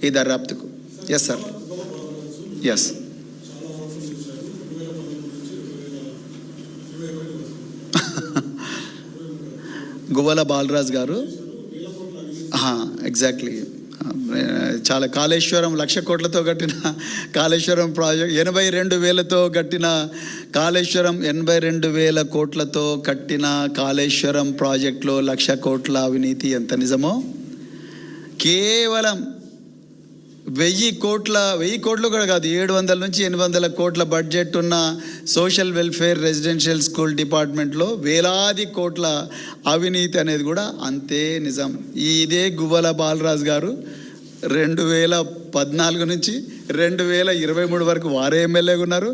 ఈ దర్యాప్తుకు. Yes sir, yes. Guvvala Balaraju garu exactly చాలా కాళేశ్వరం 1,00,000 కోట్లతో కట్టిన కాళేశ్వరం ప్రాజెక్ట్ 82,000తో కట్టిన కాళేశ్వరం 82,000 కోట్లతో కట్టిన కాళేశ్వరం ప్రాజెక్టులో 1,00,000 కోట్ల అవినీతి ఎంత నిజమో కేవలం 1,000 కోట్లు కూడా కాదు, 700 నుంచి 800 కోట్ల బడ్జెట్ ఉన్న సోషల్ వెల్ఫేర్ రెసిడెన్షియల్ స్కూల్ డిపార్ట్మెంట్లో వేలాది కోట్ల అవినీతి అనేది కూడా అంతే నిజం. ఇదే గువ్వల బాలరాజు గారు 2014 నుంచి 2023 వరకు వారే ఎమ్మెల్యేగా ఉన్నారు.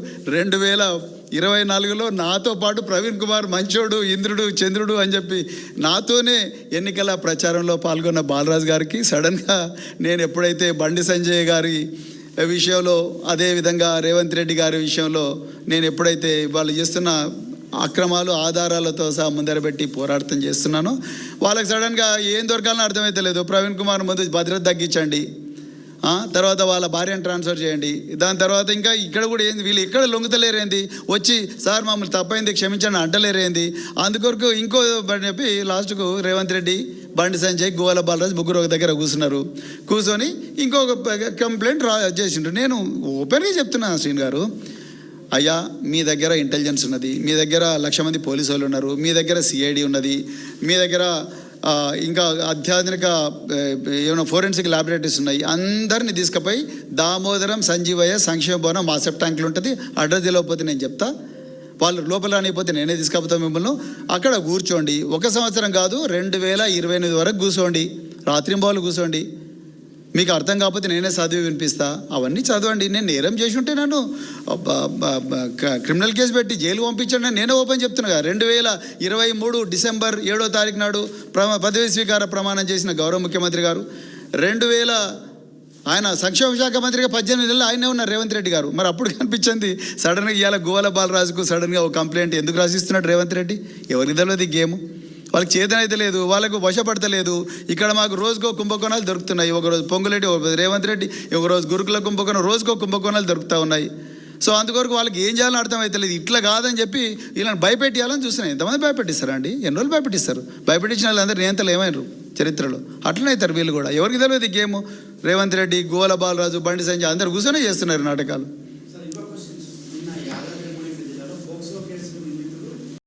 2024లో నాతో పాటు ప్రవీణ్ కుమార్ మంచోడు, ఇంద్రుడు, చంద్రుడు అని చెప్పి నాతోనే ఎన్నికల ప్రచారంలో పాల్గొన్న బాలరాజు గారికి సడన్గా నేను ఎప్పుడైతే బండి సంజయ్ గారి విషయంలో, అదేవిధంగా రేవంత్ రెడ్డి గారి విషయంలో నేను ఎప్పుడైతే వాళ్ళు చేస్తున్న అక్రమాలు ఆధారాలతో సహా ముందరబెట్టి పోరాటం చేస్తున్నాను, వాళ్ళకి సడన్గా ఏం దొరకాలని అర్థమైతే లేదు. ప్రవీణ్ కుమార్ ముందు భద్రత తగ్గించండి, తర్వాత వాళ్ళ భార్యను ట్రాన్స్ఫర్ చేయండి, దాని తర్వాత ఇంకా ఇక్కడ కూడా ఏంది వీళ్ళు ఎక్కడ లొంగుతలేరేంది, వచ్చి సార్ మమ్మల్ని తప్పైంది క్షమించండి అంటలేరేంది, అందుకొరకు ఇంకో చెప్పి లాస్ట్కు రేవంత్ రెడ్డి, బండి సంజయ్, గువ్వల బాలరాజు ముగ్గురు ఒక దగ్గర కూర్చొని ఇంకొక కంప్లైంట్ చేసిండ్రు. నేను ఓపెన్గా చెప్తున్నా శ్రీని గారు, అయ్యా మీ దగ్గర ఇంటెలిజెన్స్ ఉన్నది, మీ దగ్గర 1,00,000 మంది పోలీసు వాళ్ళు ఉన్నారు, మీ దగ్గర సిఐడి ఉన్నది, మీ దగ్గర ఇంకా అత్యాధునిక ఏమైనా ఫోరెన్సిక్ ల్యాబొరేటరీస్ ఉన్నాయి, అందరినీ తీసుకుపోయి దామోదరం సంజీవయ్య సంక్షేమ భవనం మా సెప్ట్ ట్యాంకులు ఉంటుంది, అడ్రస్ తెలియకపోతే నేను చెప్తా, వాళ్ళు లోపల రానిపోతే నేనే తీసుకపోతా మిమ్మల్ని, అక్కడ కూర్చోండి, 1 సంవత్సరం కాదు 2028 వరకు కూర్చోండి, రాత్రింబావులు కూర్చోండి, మీకు అర్థం కాకపోతే నేనే చదివి వినిపిస్తా, అవన్నీ చదవండి. నేను నేరం చేసి ఉంటే నన్ను క్రిమినల్ కేసు పెట్టి జైలు పంపించండి, నేనే ఓపెన్ చెప్తున్నా. 2023 డిసెంబర్ 7వ తారీఖు నాడు పదవి స్వీకార ప్రమాణం చేసిన గౌరవ ముఖ్యమంత్రి గారు, ఆయన సంక్షేమ శాఖ మంత్రిగా 18 నెలలు ఆయనే ఉన్నారు రేవంత్ రెడ్డి గారు. మరి అప్పుడు కనిపించింది సడన్గా ఇవాళ గువ్వల బాలరాజుకు సడన్గా ఒక కంప్లైంట్ ఎందుకు రాసిస్తున్నాడు రేవంత్ రెడ్డి? ఎవరికి తెలియదు ఈ గేము, వాళ్ళకి చేతనైతే లేదు, వాళ్ళకు వశపడతలేదు. ఇక్కడ మాకు రోజుకో కుంభకోణాలు దొరుకుతున్నాయి, ఒకరోజు పొంగులేటి, రేవంత్ రెడ్డి, ఒకరోజు గురుకుల కుంభకోణం, రోజుకో కుంభకోణాలు దొరుకుతూ ఉన్నాయి. సో అందుకొరకు వాళ్ళకి ఏం చేయాలని అర్థమవుతలేదు. ఇట్లా కాదని చెప్పి వీళ్ళని భయపెట్టియాలని చూస్తున్నాయి. ఎంతమంది భయపెట్టిస్తారా అండి? ఎన్ని రోజులు భయపెట్టిస్తారు? భయపెట్టించిన వాళ్ళందరూ నియంతలు ఏమైనారు చరిత్రలో? అట్లనే అవుతారు వీళ్ళు కూడా. ఎవరికి తెలియదు ఈ గేము. రేవంత్ రెడ్డి, గువ్వల బాలరాజు, బండి సంజయ్ అందరు కూర్చొనే చేస్తున్నారు నాటకాలు.